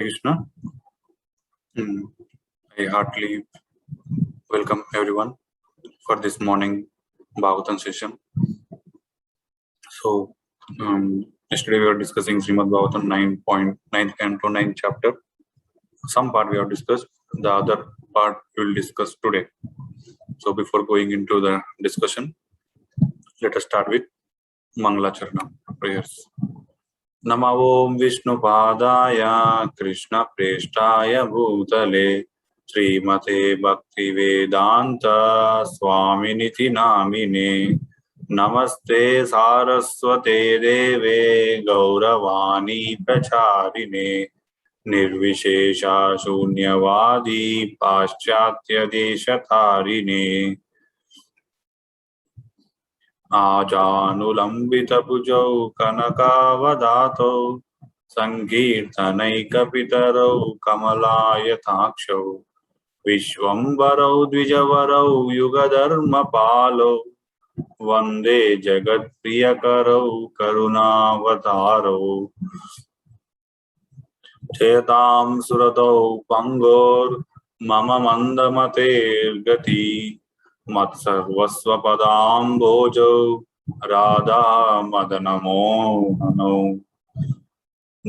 Krishna. I heartily welcome everyone for this morning Bhagavatam session. So, yesterday we were discussing Srimad Bhagavatam 9.9 Canto 9 chapter. Some part we have discussed, the other part we will discuss today. So, before going into the discussion, let us start with Mangalacharna prayers. Namo Om Vishnupadaya Krishna Prestaya Bhutale Srimate Bhaktivedanta Swaminiti Namine Namaste Saraswate Deve Gauravani Pracharine Nirvishesha Shunyavadi Paschatya Deshatharine आजानुलंबितभुजौ कनकावदातौ संकीर्तनैकपितरौ कमलायताक्षौ विश्वम्भरौ द्विजवरौ युगधर्मपालौ वन्दे जगत्प्रियकरौ करुणावतारौ चेतां सुरतौ पंगोर्मम मन्दमतेर्गति मत्सर्वस्वपदाम्भोजौ राधा मदनमोहनौ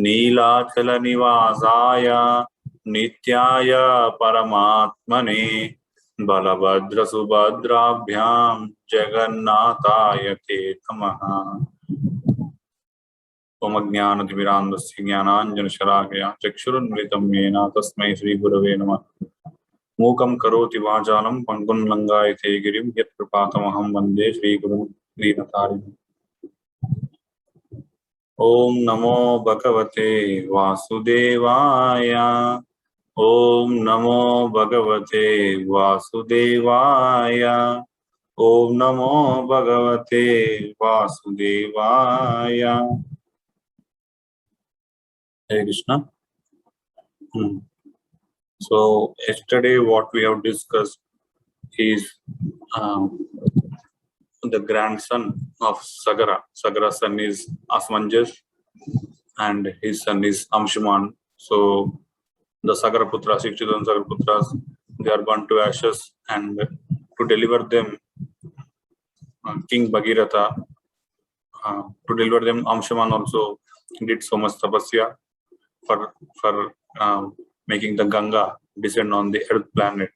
नीलाचलनिवासाय नित्याय परमात्मने बलभद्रसुभद्राभ्यां जगन्नाथाय ते नमः। ओम ज्ञानतिमिरान्धस्य ज्ञानाञ्जनशलाकया चक्षुरुन्मिलितं येन तस्मै श्रीगुरवे नमः। मूकं करोति वाचालं पङ्गुं लङ्घयते गिरिं यत्कृपातमहं वन्दे श्रीगुरुं दीनतारिणम्। ओम नमो भगवते वासुदेवाय। ओम नमो भगवते वासुदेवाय। ओम नमो भगवते वासुदेवाय। Hare Krishna. So yesterday what we have discussed is the grandson of Sagara. Sagara's son is Asmanjas and his son is Amshuman. So the Sagara Putra, 60,000 Sagara Putras, they are burnt to ashes, and to deliver them, King Bhagirath, to deliver them, Amshuman also did so much tapasya for making the Ganga descend on the earth planet.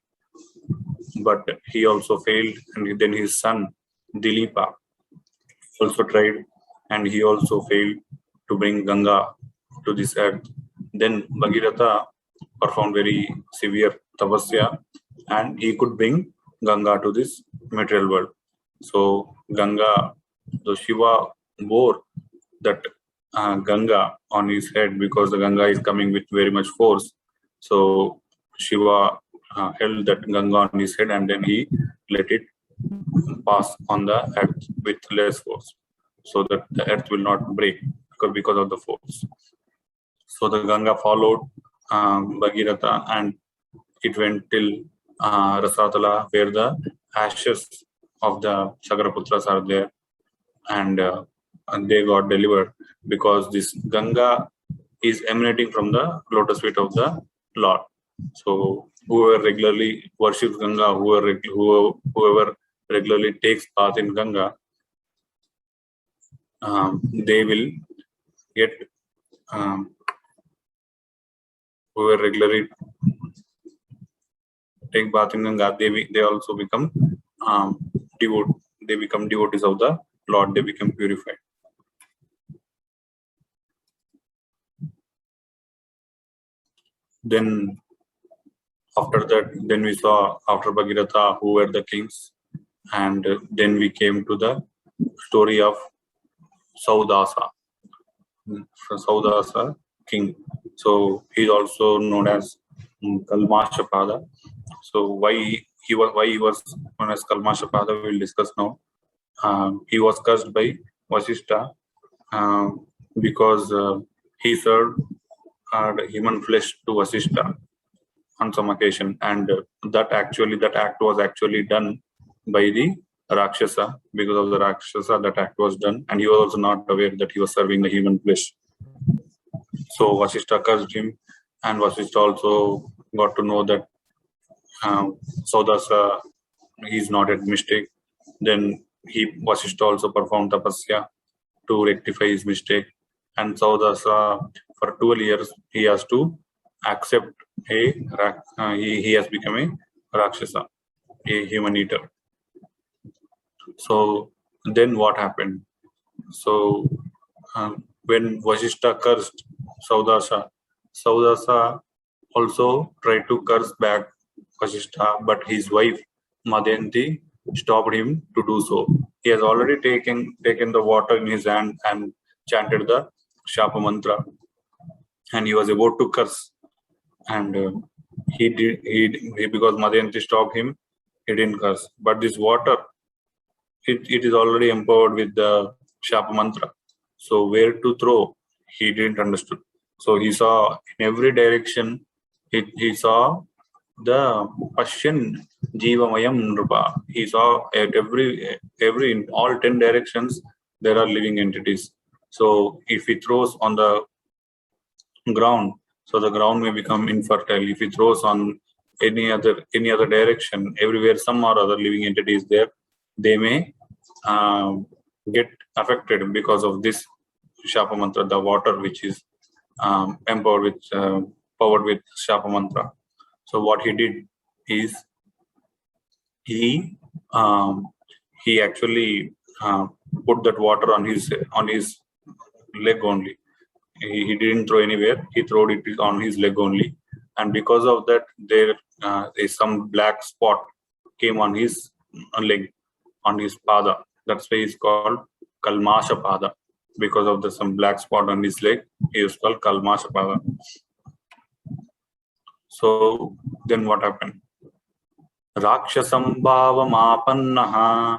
But he also failed, and then his son Dilipa also tried, and he also failed to bring Ganga to this earth. Then Bhagirath performed very severe tapasya, and he could bring Ganga to this material world. So Ganga, the Shiva bore that Ganga on his head, because the Ganga is coming with very much force. So Shiva held that Ganga on his head, and then he let it pass on the earth with less force, so that the earth will not break because of the force. So the Ganga followed Bhagirath, and it went till Rasatala, where the ashes of the Sagaraputras are there, and they got delivered, because this Ganga is emanating from the lotus feet of the Lord. So whoever regularly worships Ganga, whoever regularly takes bath in Ganga, they will get, whoever regularly take bath in Ganga, they also become they become devotees of the Lord, they become purified. Then after that, then we saw after Bhagirath who were the kings, and then we came to the story of Saudasa, Saudasa king. So he is also known as Kalmashapada. So why he was known as Kalmashapada, we will discuss now. He was cursed by Vasishtha because he served human flesh to Vasishtha on some occasion, and that act was actually done by the Rakshasa. Because of the Rakshasa, that act was done, and he was also not aware that he was serving the human flesh. So Vasishtha cursed him, and Vasishtha also got to know that Saudasa is not a mistake. Then Vasishtha also performed tapasya to rectify his mistake. And Saudasa, for 12 years, he has to accept he has become a Rakshasa, a human eater. So then what happened? So when Vasishtha cursed Saudasa, Saudasa also tried to curse back Vasishtha, but his wife Madhyanti stopped him to do so. He has already taken the water in his hand and chanted the Shapa mantra, and he was about to curse. And he because Madhyanti stopped him, he didn't curse. But this water, it is already empowered with the Shapa mantra. So where to throw, he didn't understood. So he saw in every direction, he saw the Pashyan Jivamayam Nrupa. He saw at every in all 10 directions there are living entities. So if he throws on the ground, so the ground may become infertile. If he throws on any other direction, everywhere some or other living entities there, they may get affected because of this Shapa mantra, the water which is empowered with powered with Shapa mantra. So what he did is he actually put that water on his leg only. He didn't throw anywhere. He threw it on his leg only, and because of that, there is some black spot came on his leg, on his pada. That's why it's called Kalmasha pada. Because of some black spot on his leg, he is called Kalmasha pada. So then what happened? Rakshasam bhavamapannaha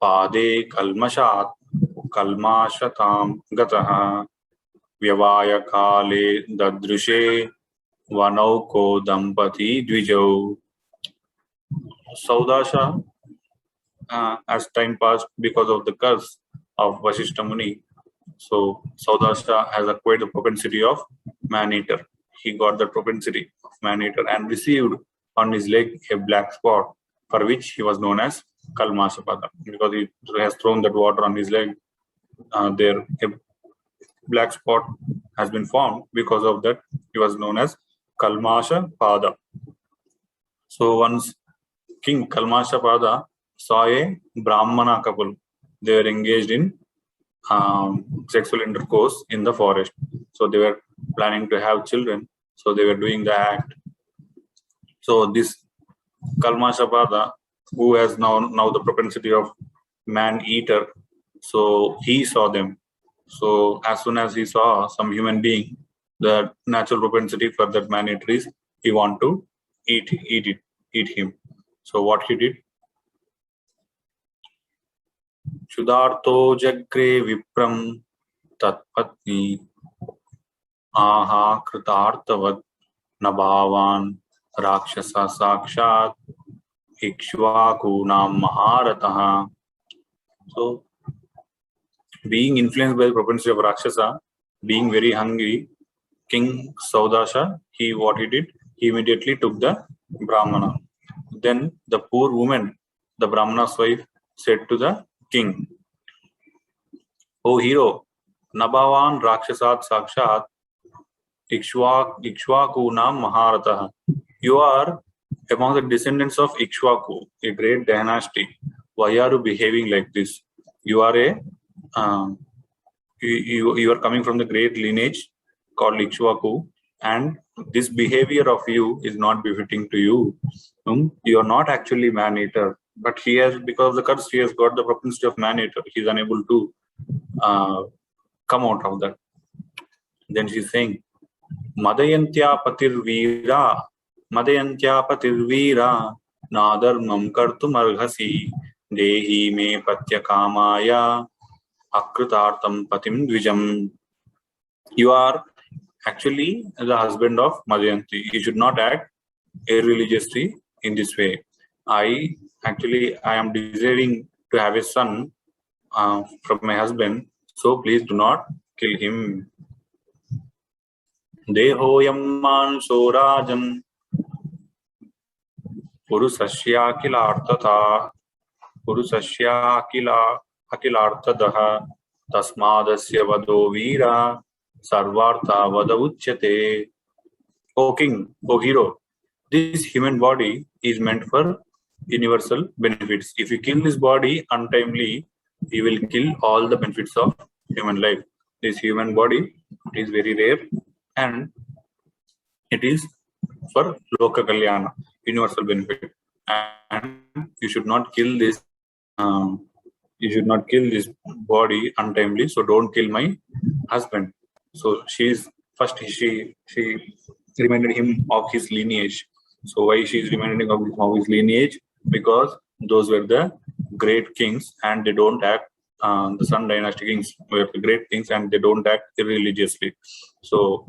pade kalmashatam gataha vyavaya kale dadrishe vanauko dampati dvijau. Saudasha, as time passed because of the curse of Vasishtha Muni, so Saudasha has acquired the propensity of man-eater. He got the propensity of man-eater and received on his leg a black spot, for which he was known as Kalmashapada. Because he has thrown that water on his leg, there a black spot has been formed. Because of that, he was known as Kalmashapada. So once King Kalmashapada saw a Brahmana couple, they were engaged in sexual intercourse in the forest. So they were planning to have children. So they were doing the act. So this Kalmashapada, who has now the propensity of man-eater, so he saw them. So as soon as he saw some human being, the natural propensity for that man-eater is he want to eat him. So what he did? Shudarto jagre vipram tatpatni aha kritartavad nabhavan rakshasa sakshat ikshvaku nam maharataha. So being influenced by the propensity of Rakshasa, being very hungry, King Saudasha, what he did, he immediately took the Brahmana. Then the poor woman, the Brahmana's wife, said to the king, "O hero, Nabhavan Rakshasat Sakshat Ikshvaku Nam Maharataha. You are among the descendants of Ikshvaku, a great dynasty. Why are you behaving like this? You are you are coming from the great lineage called Ikshvaku, and this behavior of you is not befitting to you. You are not actually man-eater, but he has, because of the curse, he has got the propensity of man-eater. He is unable to come out of that." Then she's saying, Madayantya patirvira nadarmam kartum arghasi dehi me patyakamaya akritartam patim dvijam. You are actually the husband of Madhyanti. You should not act irreligiously in this way. I am desiring to have a son from my husband, so please do not kill him. Dehoyam manso rajan पुरुषस्य अखिलार्थतः तस्मादस्य वदो वीरा सर्वार्था वद उच्यते. O king, O hero, this human body is meant for universal benefits. If you kill this body untimely, you will kill all the benefits of human life. This human body is very rare and it is for Loka Kalyana, universal benefit. And you should not kill this. You should not kill this body untimely. So don't kill my husband. So she reminded him of his lineage. So why she is reminding of his lineage? Because those were the great kings, and they don't act. The Sun Dynasty kings were the great kings, and they don't act irreligiously. So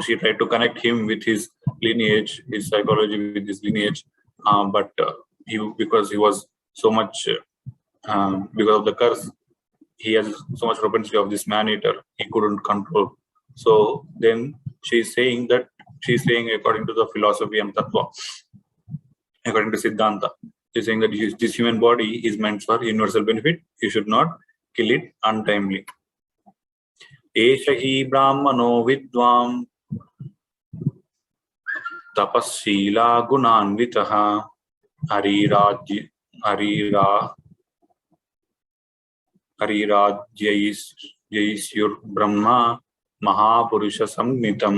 she tried to connect him with his lineage, his psychology with his lineage, but because he was so much, because of the curse, he has so much propensity of this man-eater, he couldn't control. So then she's saying according to the philosophy and tattva, according to Siddhanta, she's saying that this human body is meant for universal benefit. You should not kill it untimely. एष हि ब्राह्मणो विद्वान् तपस्शीला गुणान्वितः हरिराज्यैस्युर्ब्रह्मा महापुरुष संज्ञितं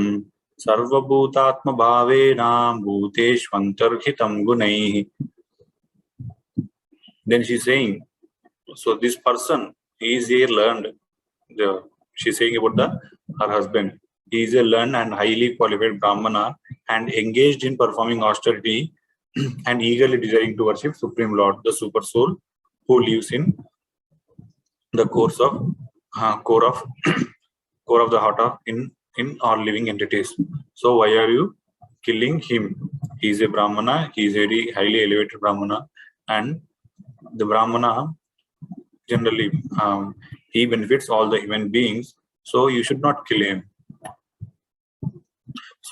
सर्वभूतात्मभावेन भूतेष्वन्तर्हितं गुणैः. Then she's saying, so this person, he is a learned. She's saying about her husband. He is a learned and highly qualified Brahmana and engaged in performing austerity and eagerly desiring to worship Supreme Lord, the Super Soul, who lives in the core of the heart of in all living entities. So why are you killing him? He is a Brahmana. He is a very highly elevated Brahmana, and the Brahmana generally he benefits all the human beings, so you should not kill him.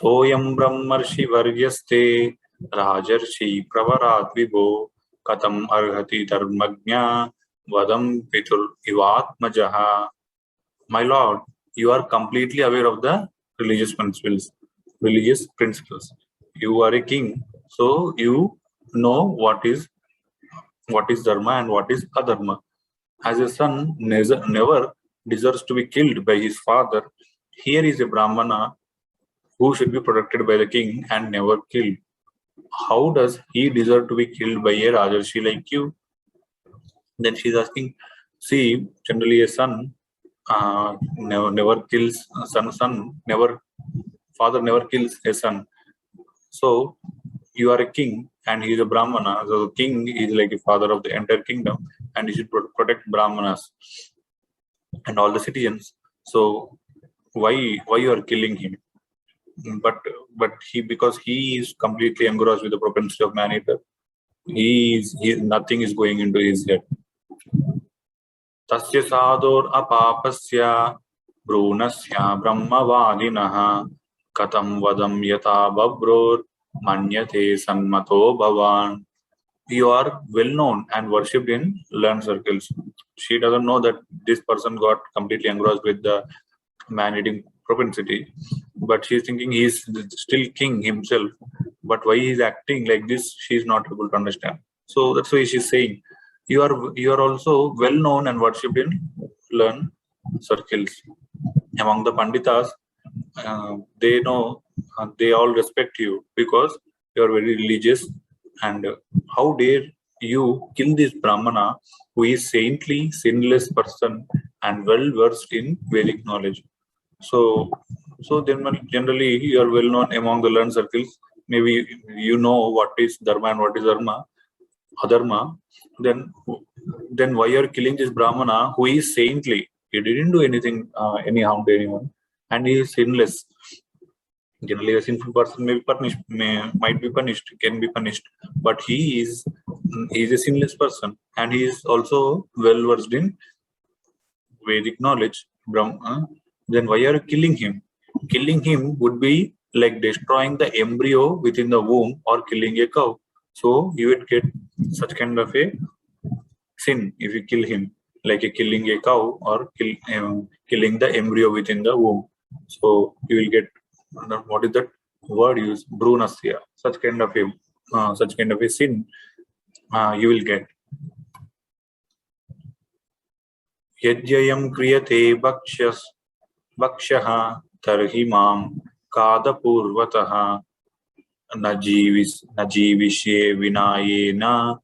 Soyam brahmarshi varyaste rajarshi pravarat vibho katam arhati dharmagnya vadam pitur ivatmajaha. My lord, you are completely aware of the religious principles. You are a king, so you know what is dharma and what is adharma. As a son never deserves to be killed by his father, here is a Brahmana who should be protected by the king and never killed. How does he deserve to be killed by a Rajarshi like you? Then she's asking, see, generally a son never kills father never kills a son. So you are a king and he is a Brahmana. So the king is like a father of the entire kingdom, and he should protect Brahmanas and all the citizens. So why you are killing him? But because he is completely engrossed with the propensity of man-eater, nothing is going into his head. Tasya sador apapasya brunasya brahmavadinaha katam vadam yata babror manyate sanmato bhavan. You are well known and worshipped in learned circles. She doesn't know that this person got completely engrossed with the man-eating propensity, but she's thinking he is still king himself. But why he is acting like this, she is not able to understand. So that's why she's saying, you are also well known and worshipped in learned circles. Among the Panditas, they know, they all respect you because you are very religious. And how dare you kill this Brahmana who is saintly, sinless person and well versed in Vedic knowledge? So then generally you are well known among the learned circles. Maybe you know what is dharma and what is adharma. Then why you are killing this Brahmana who is saintly? He didn't do anything, any harm to anyone, and he is sinless. Generally, a sinful person may be punished, can be punished, but he is a sinless person, and he is also well versed in Vedic knowledge. Then why are you killing him? Killing him would be like destroying the embryo within the womb or killing a cow. So you would get such kind of a sin if you kill him, like killing a cow or killing the embryo within the womb. So you will get, what is that word used? Brunasya. Such kind of a sin you will get. Yajyayam kriyate bhakshah tarhi mam kadapurvataha najivishe vinayena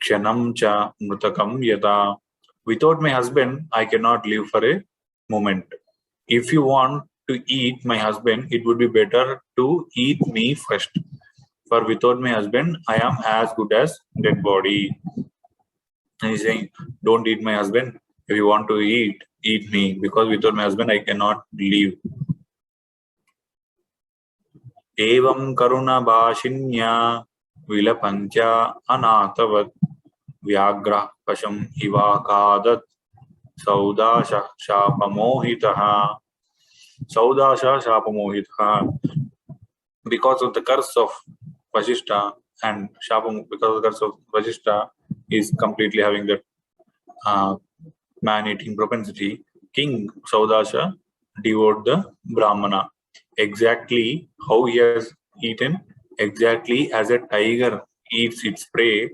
kshanam cha mrutakam yata. Without my husband, I cannot live for a moment. If you want to eat my husband, it would be better to eat me first. For without my husband, I am as good as dead body. And he's saying, don't eat my husband. If you want to eat me, because without my husband, I cannot live. Evam karuna bhashinya vilapancha anatavat vyagra pasham ivakadat saudasha shapamohitaha. Saudasha shapamohitaha. Because of the curse of Vasishta and Shapam, because of the curse of Vasishta is completely having that man-eating propensity, King Saudasha devoured the Brahmana. Exactly how he has eaten, exactly as a tiger eats its prey,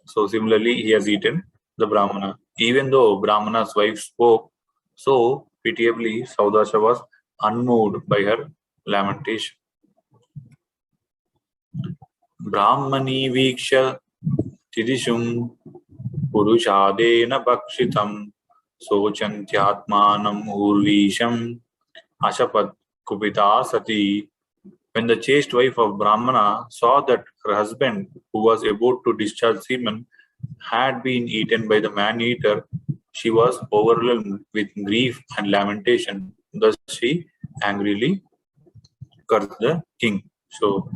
so similarly he has eaten the Brahmana. Even though Brahmana's wife spoke, so pitiably Saudasha was unmoved by her lamentation. Brahmani viksha tidishum purushadena bhakshitam sochantyatmanam urvisham ashapat kupita sati. When the chaste wife of Brahmana saw that her husband, who was about to discharge semen, had been eaten by the man-eater, she was overwhelmed with grief and lamentation. Thus she angrily cursed the king. So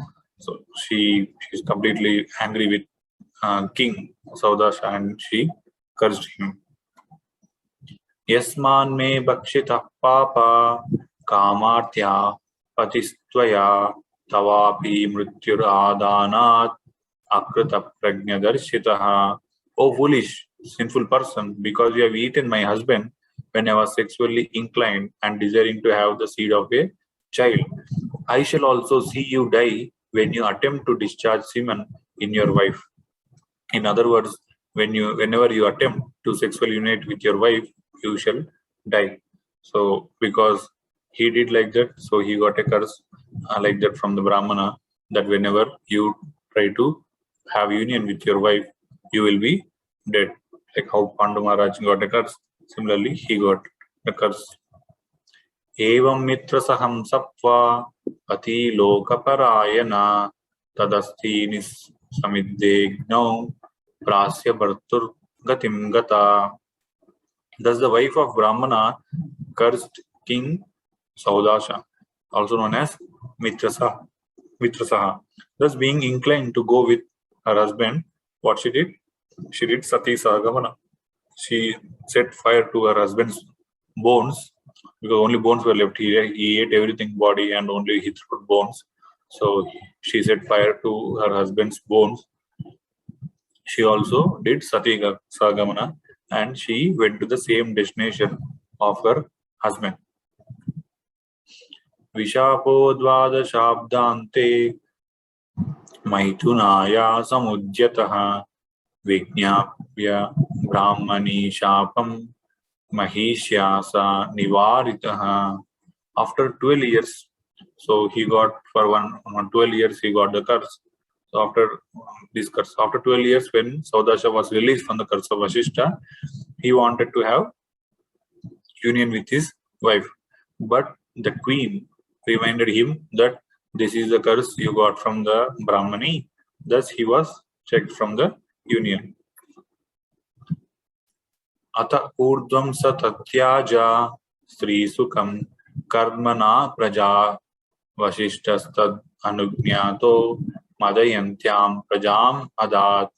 she is completely angry with King Saudasha and she cursed him. Yasman me bhakshita papa kamartya patistvaya tavapi mrityur adanat akrita prajnadarshitaha. O foolish, sinful person, because you have eaten my husband when I was sexually inclined and desiring to have the seed of a child, I shall also see you die when you attempt to discharge semen in your wife. In other words, whenever you attempt to sexually unite with your wife, you shall die. So because he did like that, so he got a curse like that from the Brahmana, that whenever you try to have union with your wife, you will be dead. Like how Pandu Maharaj got a curse, similarly he got a curse. Evam mitra saham sapva ati lokaparayana tadasti samiddegno prasya bhartur gatim gata. Thus the wife of Brahmana cursed King Saudasha, also known as Mitrasaha. Thus being inclined to go with her husband, what she did? She did Sati Sahagamana. She set fire to her husband's bones, because only bones were left. He ate everything body and only he threw bones. So she set fire to her husband's bones. She also did Sati Sagamana and she went to the same destination of her husband. Vishapo dvadashabdante Maithunaya samujyataha Vijnapya Brahmani Shapam Mahishyasa Nivaritaha. After 12 years, so he got, for 12 years he got the curse. So after this curse, after 12 years, when Saudasha was released from the curse of Vasishta, he wanted to have union with his wife. But the queen reminded him that this is the curse you got from the Brahmani. Thus he was checked from the union. Ata urdvam satatyaja Sri Sukam Karmana Praja Vashishtastad Anugnato Madayantyam Prajam Adat.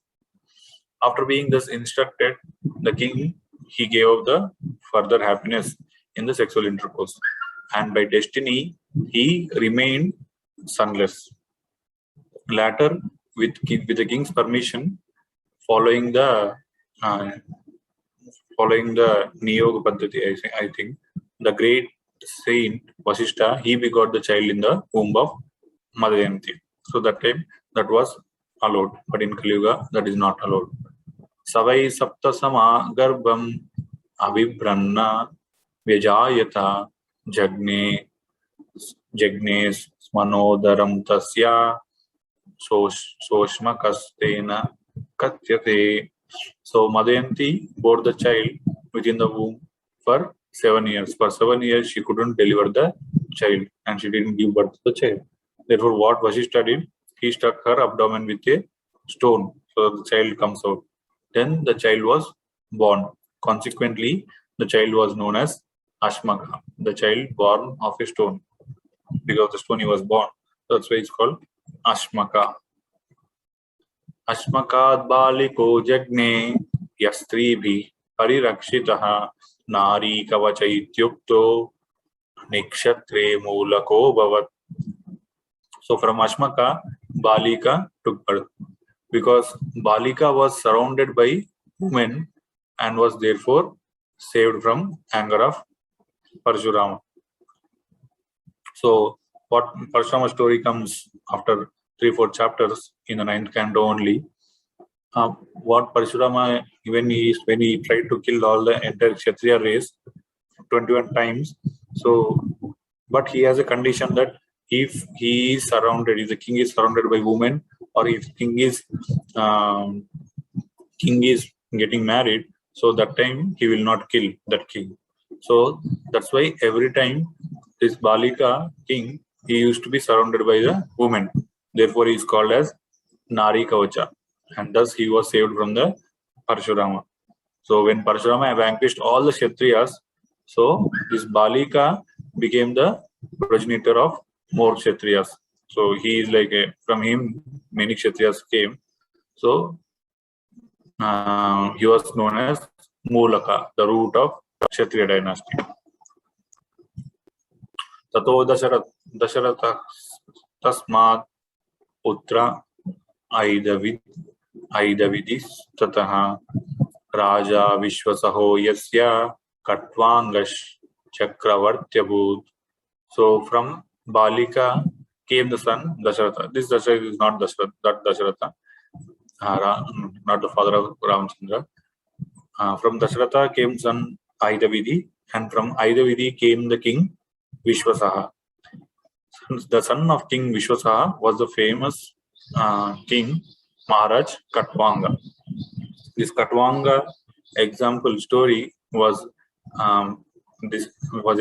After being thus instructed, the king, he gave up the further happiness in the sexual intercourse. and by destiny he remained sonless. Later, with the king's permission, following the Niyoga Paddhati, I think, the great saint Vasishtha, he begot the child in the womb of Mother Damayanti. So that time that was allowed, but in Kali Yuga that is not allowed. Savai Saptasama Garbham Avibranna Vyajayata Jagne Smanodaram Tasya Soshmakastena Katyate. So Madhayanti bore the child within the womb for 7 years. For 7 years, she couldn't deliver the child and she didn't give birth to the child. Therefore, what Vasishtha did, he struck her abdomen with a stone so the child comes out. Then the child was born. Consequently, the child was known as Ashmaka, the child born of a stone. Because of the stone he was born. That's why it's called Ashmaka. Ashmakad baliko jagne yastribhi parirakshitaha nari kavacha ityukto nikshatre mulako bhavat. So from Ashmaka, Balika took birth. Because Balika was surrounded by women and was therefore saved from anger of Parshurama. So what Parshurama story comes after 3-4 chapters in the 9th canto only. What Parshurama, when he tried to kill all the entire Kshatriya race 21 times, so but he has a condition that if he is surrounded, if the king is surrounded by women, or if king is getting married, so that time he will not kill that king. So that's why every time this Balika king, he used to be surrounded by the women. Therefore, he is called as Nari Kavacha, and thus he was saved from the Parshurama. So when Parshurama vanquished all the Kshatriyas, so this Balika became the progenitor of more Kshatriyas. So he is like from him many Kshatriyas came. So he was known as Mulaka, the root of Kshatriya dynasty. Tato Dasharatha Tasmat Putra Aidavidis Tataha Raja Vishwasaho Yasya Katvangash Chakravartyabhut. So from Balika came the son Dasharatha. This Dasharatha is not Dasharatha, that Dasharatha, not the father of Ramchandra. From Dasharatha came son Aidavidi, and from Aidavidi came the king Vishwasaha. The son of King Vishwasaha was the famous king Maharaj Katvanga. This Katvanga example story was was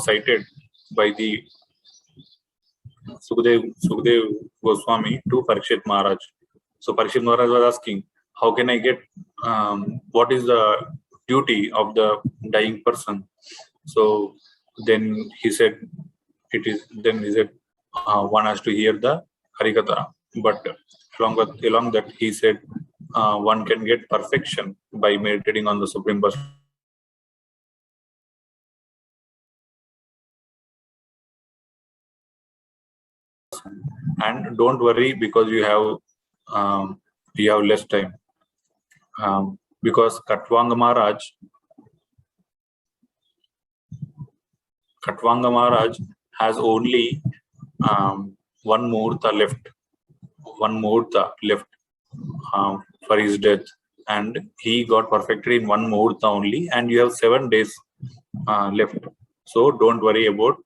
cited by the Sukhdev Goswami to Parikshit Maharaj. So Parikshit Maharaj was asking, how can I get what is the duty of the dying person? So then he said, one has to hear the Harikatha, but along that he said one can get perfection by meditating on the Supreme Person. And don't worry because you have less time, because Katvanga Maharaj has only one muhurta left for his death, and he got perfected in one muhurta only, and you have 7 days left. So don't worry about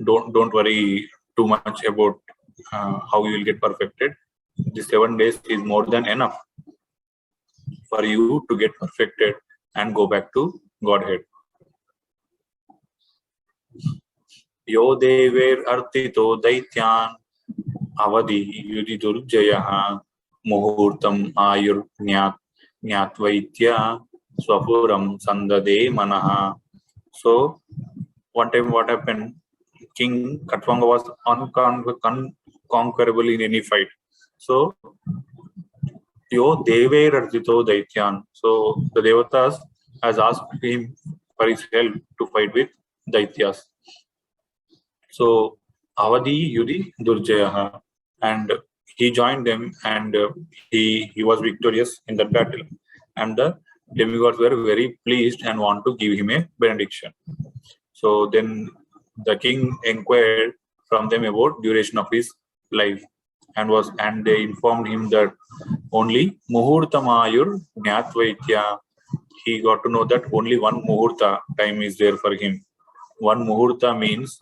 don't worry too much about how you will get perfected. The 7 days is more than enough for you to get perfected and go back to Godhead. Yo dever artito daityan avadi yudidurjayaha muhurtam ayur nyatvaitya swapuram sandade manaha. So one time what happened, King Katvanga was unconquerable in any fight. So Yo dever artito daityan. So the devatas has asked him for his help to fight with Daityas. So Avadi Yudhi Durjaya, and he joined them, and he was victorious in that battle. And the demigods were very pleased and want to give him a benediction. So then the king inquired from them about duration of his life, and they informed him that only Muhurtamayur Jnatvaitya. He got to know that only one Muhurta time is there for him. One Muhurta means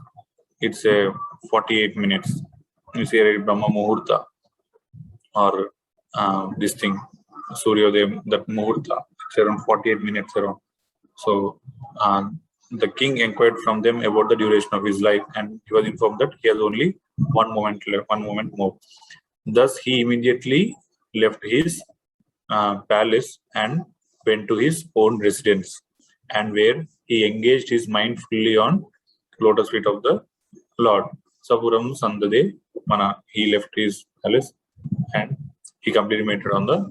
it's a 48 minutes. You say Brahma Muhurta or this thing, Suryodaya, that Muhurta, it's around 48 minutes around. So the king inquired from them about the duration of his life, and he was informed that he has only one moment left, one moment more. Thus, he immediately left his palace and went to his own residence, and where he engaged his mind fully on lotus feet of the Lord. Sapuram Sandade Mana. He left his palace and he completely meditated on the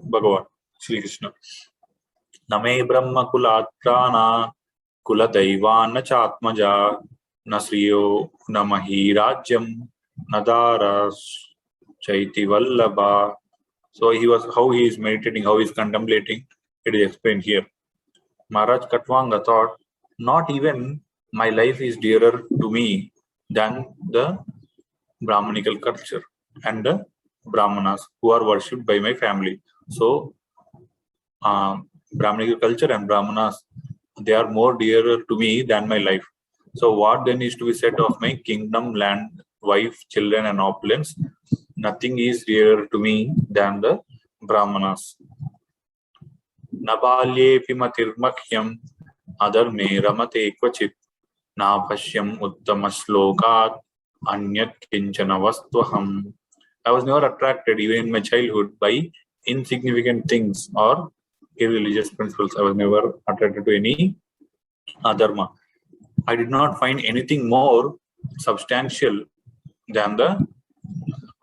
Bhagavan, Sri Krishna. Name Brahma Kulatrana Kula Daivana Chatmaja Nasriyo Namahi Rajyam Nadaras Chaiti Vallabha. So how he is meditating, how he is contemplating, it is explained here. Maharaj Katwanga thought, not even my life is dearer to me than the Brahmanical culture and the Brahmanas who are worshipped by my family. So Brahmanical culture and Brahmanas, they are more dearer to me than my life. So what then is to be said of my kingdom, land, wife, children and opulence? Nothing is dearer to me than the Brahmanas. Nabalye pimatirmakhyam adarme ramate kvachit nabhashyam uttamaslokat anyat kinchana vastvaham. I was never attracted, even in my childhood, by insignificant things or irreligious principles. I was never attracted to any adharma. I did not find anything more substantial than the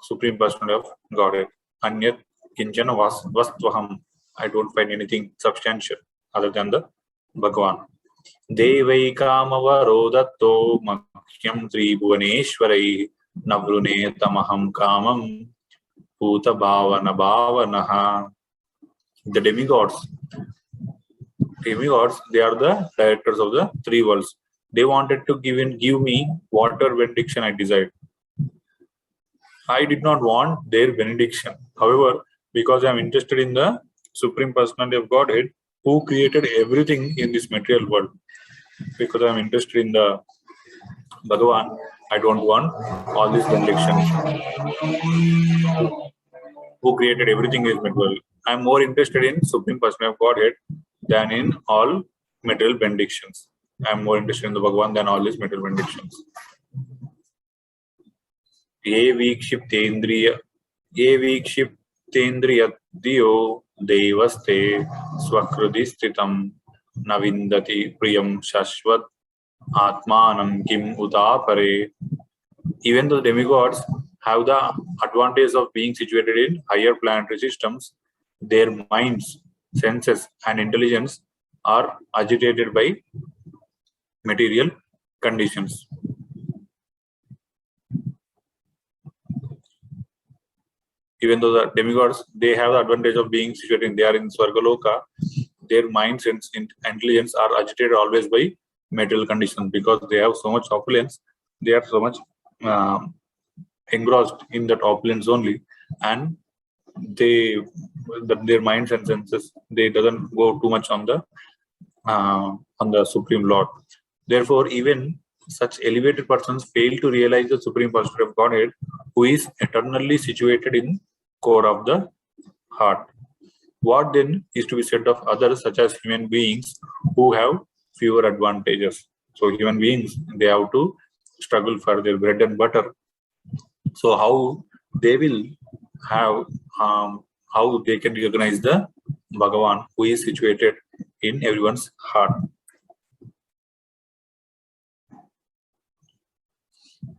Supreme Personality of Godhead. Anyat kinchana vastvaham. I don't find anything substantial other than the Bhagavan. Devai kamavaro datto makhyam tribhuvaneshwarai navrune tamaham kamam puta bhavana bhavanaha. The demigods, they are the directors of the three worlds. They wanted to give me whatever benediction I desired. I did not want their benediction. However, because I am interested in the Supreme Personality of Godhead, who created everything in this material world, because I am interested in the Bhagavan, I don't want all these benedictions. Who created everything in this material world. I am more interested in Supreme Personality of Godhead than in all material benedictions. I am more interested in the Bhagavan than all these material benedictions. Ye vikshiptendriya diyo devaste swakrudi sthitam navindati priyam shashvat atmanam kim udapare. Even though demigods have the advantage of being situated in higher planetary systems, their minds, senses and intelligence are agitated by material conditions. Even though the demigods, they have the advantage of being situated, they are in Swargaloka, their minds and intelligence are agitated always by material conditions, because they have so much opulence, they are so much engrossed in that opulence only, and their minds and senses, they doesn't go too much on the Supreme Lord. Therefore, even such elevated persons fail to realize the Supreme Personality of Godhead, who is eternally situated in core of the heart. What then is to be said of others, such as human beings, who have fewer advantages? So human beings, they have to struggle for their bread and butter. So how they will have, how they can recognize the Bhagavan, who is situated in everyone's heart?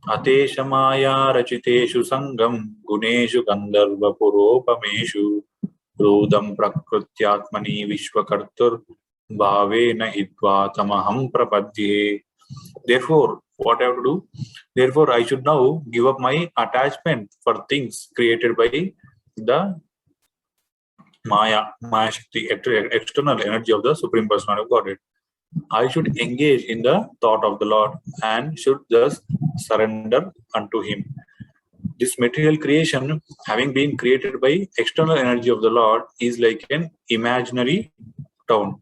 Atesha maya rachiteshu sangam guneshu gandharva puropameshu rudam prakrutyatmani vishwakartur bhavena hitva tamaham prapadye. Therefore, what I have to do? Therefore, I should now give up my attachment for things created by the Maya Shakti, external energy of the Supreme Personality of Godhead. I should engage in the thought of the Lord and should thus surrender unto Him. This material creation, having been created by external energy of the Lord, is like an imaginary town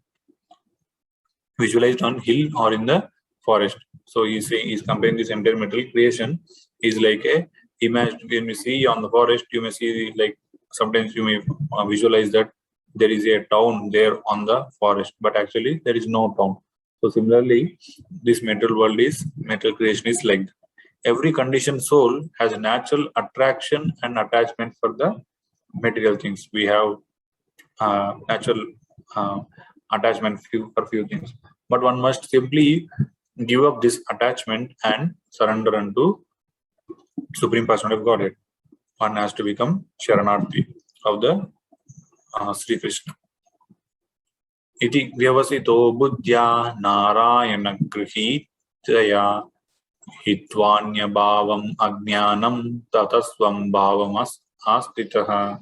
visualized on hill or in the forest. So he's comparing this entire material creation is like a image. When you see on the forest, you may see, like, sometimes you may visualize that there is a town there on the forest, but actually there is no town. So similarly, this material creation is like that. Every conditioned soul has a natural attraction and attachment for the material things. We have natural attachment for few things, but one must simply give up this attachment and surrender unto Supreme Personality of Godhead. One has to become Sharanarthi of the Sri Krishna. Iti vyavasito buddhya narayana grihitaya hitvanya bhavam ajnanam tatasvam bhavam astitaha.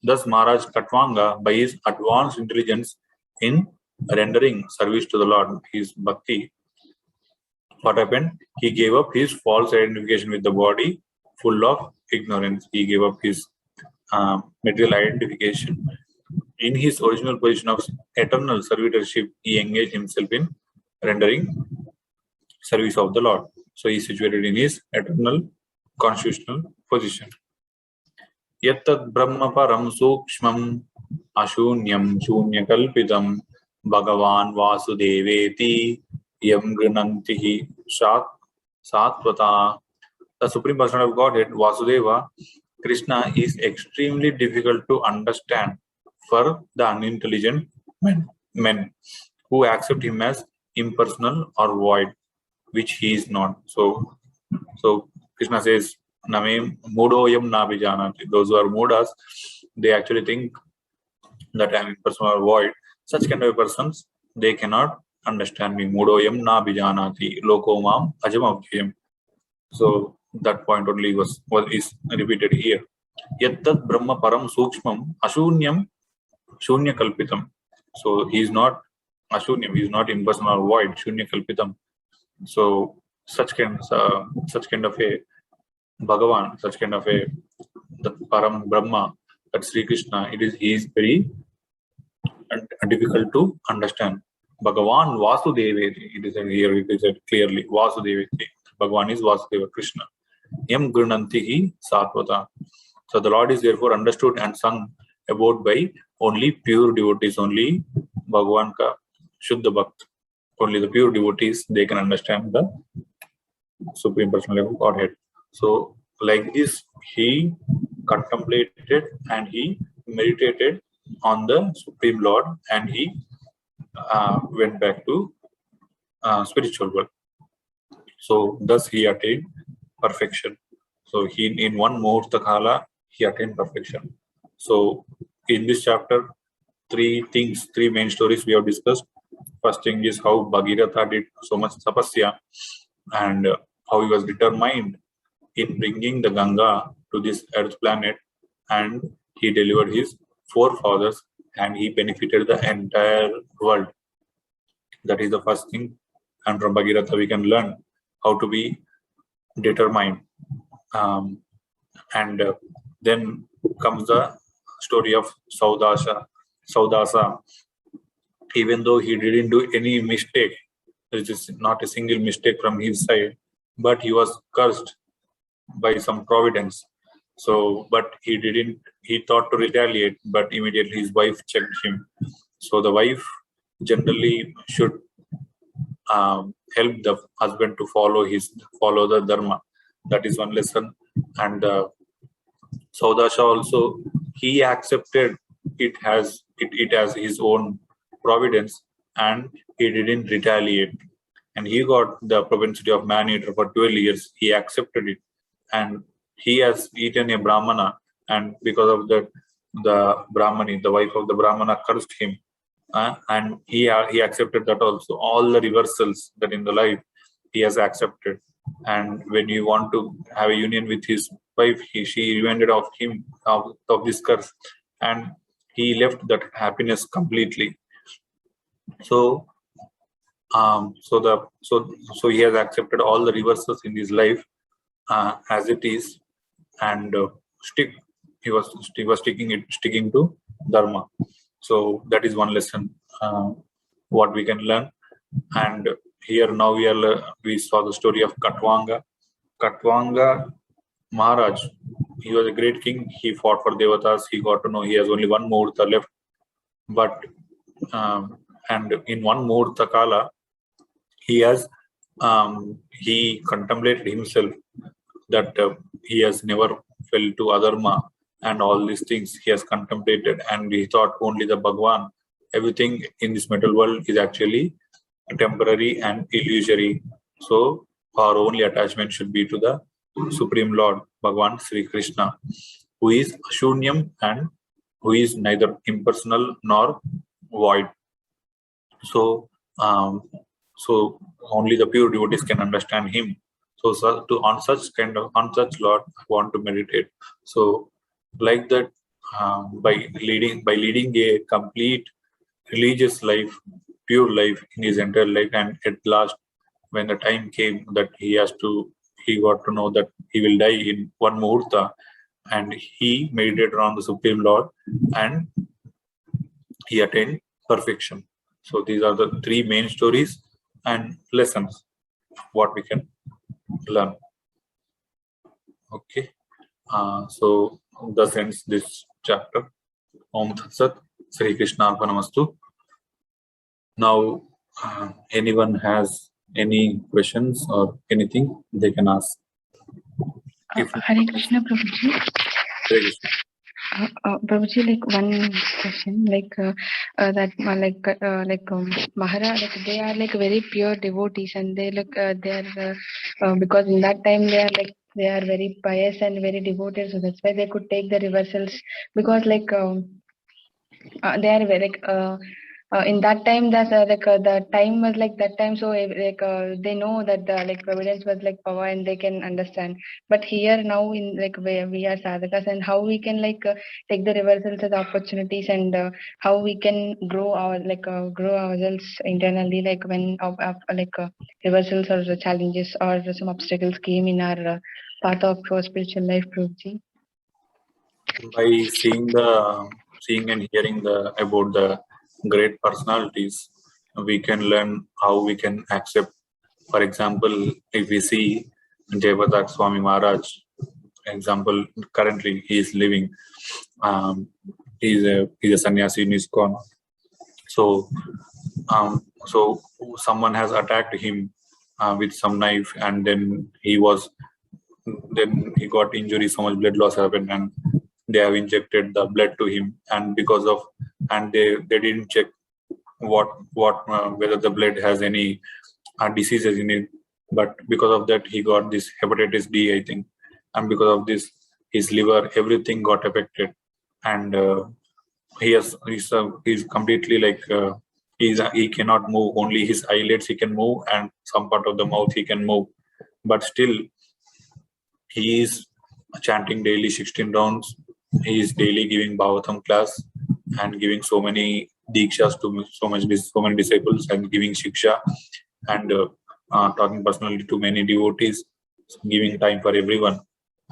Thus, Maharaj Katwanga, by his advanced intelligence in rendering service to the Lord, his bhakti, what happened? He gave up his false identification with the body, full of ignorance. He gave up his material identification. In his original position of eternal servitorship, he engaged himself in rendering service of the Lord. So he is situated in his eternal constitutional position. Yattat Brahma Param Sukshmam Ashunyam Shunyakalpitam Bhagavan Vasudeveti Yam Grinantihi Satvata. The Supreme Personality of Godhead, Vasudeva, Krishna, is extremely difficult to understand for the unintelligent men who accept him as impersonal or void, which he is not. So Krishna says, Name Mudoyam Nabijanati. Those who are Mudas, they actually think that I am impersonal or void. Such kind of persons, they cannot understand me. Mudoyam Nabijanati. Lokomam Ajamavjayam. So that point only is repeated here. Yattat Brahma Param Sukshmam Ashunyam Shunya Kalpitam. So he is not Ashunyam, he is not impersonal or void, Shunya Kalpitam. So such kind of a Bhagavan, such kind of a the Param Brahma, that Sri Krishna, he is very difficult to understand. Bhagavan Vasudeveti, it is here, it is clearly Vasudeveti. Bhagavan is Vasudeva Krishna. Yam Grinantihi Satvata. So the Lord is therefore understood and sung about by only pure devotees, only Bhagavan ka Shuddha Bhakt. Only the pure devotees, they can understand the Supreme Personality of Godhead. So like this, he contemplated and he meditated on the Supreme Lord, and he went back to spiritual world. So thus he attained perfection. So in one Muhurta Kala, he attained perfection. So in this chapter, three main stories we have discussed. First thing is how Bhagirath did so much tapasya, and how he was determined in bringing the Ganga to this earth planet, and he delivered his forefathers and he benefited the entire world. That is the first thing. And from Bhagirath we can learn how to be determined. And then comes the story of Saudasa. Even though he didn't do any mistake, there is not a single mistake from his side, but he was cursed by some providence. So, but he thought to retaliate, but immediately his wife checked him. So the wife generally should help the husband to follow the dharma. That is one lesson. And Saudasha also, he accepted it as his own providence, and he didn't retaliate. And he got the propensity of man-eater for 12 years. He accepted it, and he has eaten a Brahmana, and because of that, the Brahmani, the wife of the Brahmana, cursed him, and he accepted that also. All the reversals that in the life, he has accepted. And when you want to have a union with his wife, she reminded of him of this curse, and he left that happiness completely. So so he has accepted all the reverses in his life as it is, and he was sticking to dharma. So that is one lesson what we can learn. And here now we saw the story of Katwanga. Katwanga Maharaj, he was a great king. He fought for devatas. He got to know he has only one muhurta left, but and in one muhurta kala, he contemplated himself that he has never fell to adharma and all these things he has contemplated, and he thought only the Bhagwan, everything in this metal world is actually temporary and illusory. So our only attachment should be to the Supreme Lord Bhagwan Sri Krishna, who is Ashunyam and who is neither impersonal nor void. So so only the pure devotees can understand him. So on such Lord, I want to meditate. So like that, by leading a complete religious life, pure life in his entire life, and at last, when the time came that he got to know that he will die in one muhurta, and he meditated on the Supreme Lord, and he attained perfection. So these are the three main stories and lessons what we can learn. Okay, so thus ends this chapter. Om Tat Sat, Sri Krishna Arpanamastu. Now, anyone has any questions or anything, they can ask. Hare Krishna, Prabhuji. Hare Krishna. Prabhuji, like one question, like Maharaj, like they are like very pure devotees, and they look they are because in that time they are very pious and very devoted, so that's why they could take the reversals, because like they are very in that time that's the time was like that time, so they know that the like providence was like power and they can understand. But here now in like where we are sadhakas, and how we can like take the reversals as opportunities, and how we can grow grow ourselves internally, like when reversals or the challenges or some obstacles came in our path of spiritual life, Prabhuji. By seeing and hearing about the great personalities, we can learn how we can accept. For example, if we see Jayapataka Swami Maharaj, example, currently he is living. He's a sannyasi in ISKCON. So someone has attacked him with some knife, and then he got injury, so much blood loss happened, and they have injected the blood to him, and they didn't check whether the blood has any diseases in it, but because of that he got this hepatitis D, I think, and because of this his liver, everything got affected, and he's completely like he cannot move. Only his eyelids he can move, and some part of the mouth he can move, but still he is chanting daily 16 rounds. He is daily giving Bhagavatam class and giving so many Dikshas to so many disciples, and giving Shiksha, and talking personally to many devotees, giving time for everyone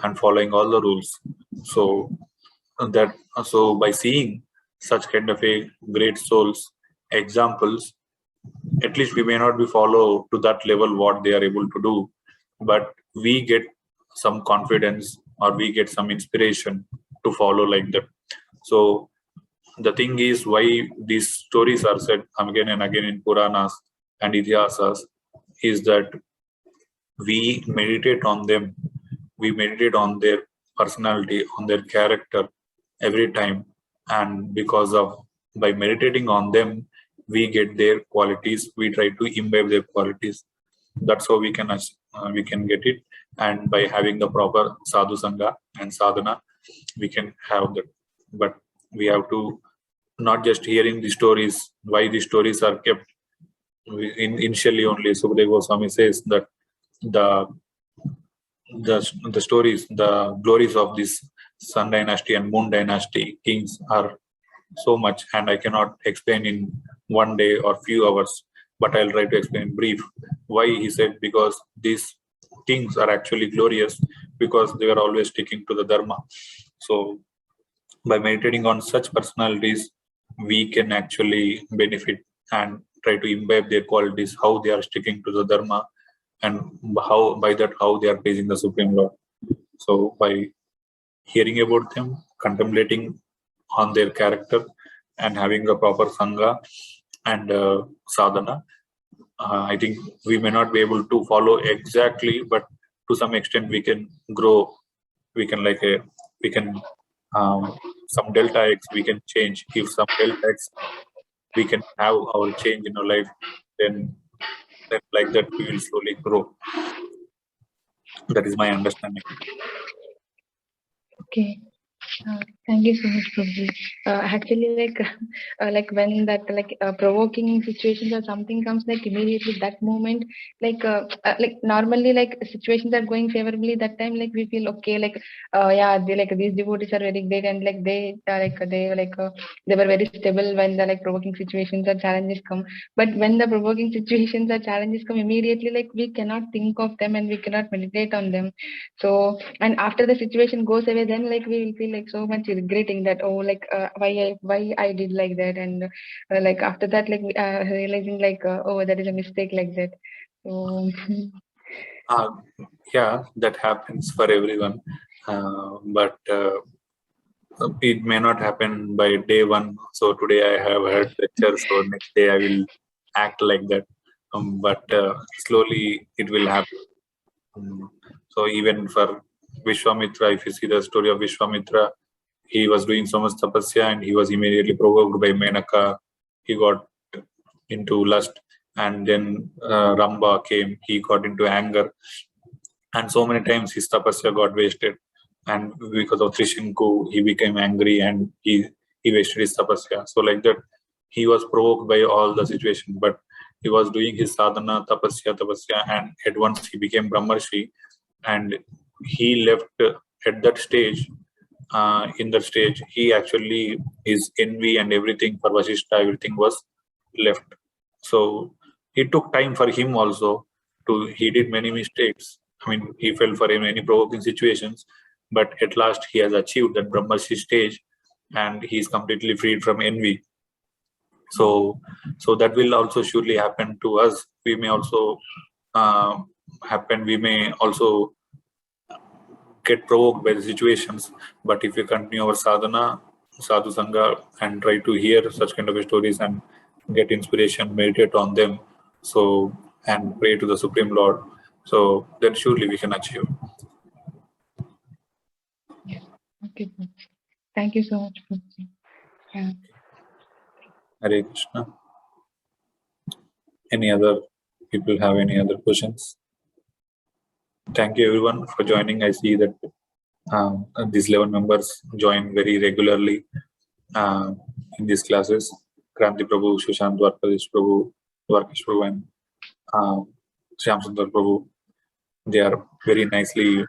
and following all the rules. So by seeing such kind of a great souls examples, at least we may not be follow to that level what they are able to do, but we get some confidence or we get some inspiration to follow like that. So the thing is, why these stories are said again and again in Puranas and Itihasas is that we meditate on them. We meditate on their personality, on their character every time, and by meditating on them, we get their qualities. We try to imbibe their qualities. That's how we can get it. And by having the proper sadhu sangha and sadhana, we can have that. But we have to not just hearing the stories, why the stories are kept. initially only Sukadeva Goswami says that the stories, the glories of this Sun Dynasty and Moon Dynasty kings are so much, and I cannot explain in one day or few hours, but I'll try to explain in brief. Why he said, because these kings are actually glorious because they were always sticking to the Dharma. So by meditating on such personalities, we can actually benefit and try to imbibe their qualities, how they are sticking to the Dharma, and how by that how they are praising the Supreme Lord. So by hearing about them, contemplating on their character, and having a proper sangha and sadhana, I think we may not be able to follow exactly, but to some extent we can grow. We can some delta x we can change. If some delta x we can have our change in our life, then like that we will slowly grow. That is my understanding. Okay. Thank you so much, Prabhuji. Actually, like when that provoking situations or something comes, like immediately that moment, like normally like situations are going favorably. That time, like we feel okay, yeah, they like these devotees are very great, and like they they were very stable when the like provoking situations or challenges come. But when the provoking situations or challenges come immediately, like we cannot think of them and we cannot meditate on them. So, and after the situation goes away, then like we will feel like so much regretting that, oh, why I did like that, and like after that, like realizing like, oh, that is a mistake like that. So Yeah, that happens for everyone, but it may not happen by day one. So today I have heard lecture, so next day I will act like that. But slowly it will happen. So even for Vishwamitra, if you see the story of Vishwamitra, he was doing so much tapasya and he was immediately provoked by Menaka. He got into lust, and then Ramba came. He got into anger, and so many times his tapasya got wasted. And because of Trishinku, he became angry and he wasted his tapasya. So like that, he was provoked by all the situation, but he was doing his sadhana, tapasya, and at once he became Brahmarshi, and he left at that stage. In that stage, he actually, his envy and everything for Vasishtha, everything was left. So it took time for him also he did many mistakes. I mean, he fell for many provoking situations, but at last he has achieved that Brahmarshi stage, and he is completely freed from envy. So that will also surely happen to us. We may also happen. We may also get provoked by the situations, but if we continue our sadhana, sadhu sangha, and try to hear such kind of stories and get inspiration, meditate on them, so and pray to the Supreme Lord, so then surely we can achieve. yes, okay, thank you so much, Prabhuji. Yeah. Hare Krishna. Any other people have any other questions? Thank you everyone for joining. I see that these 11 members join very regularly in these classes. Kranti Prabhu, Sushant Dwarkadesh Prabhu, Dwarkesh Prabhu, and Shyam Sundar Prabhu. They are very nicely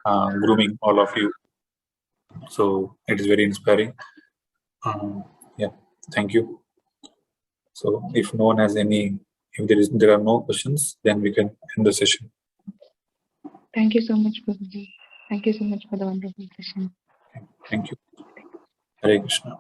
grooming all of you. So it is very inspiring. Yeah, thank you. So if no one has any, if there are no questions, then we can end the session. Thank you so much, Prabhuji. Thank you so much for the wonderful session. Thank you. Hare Krishna.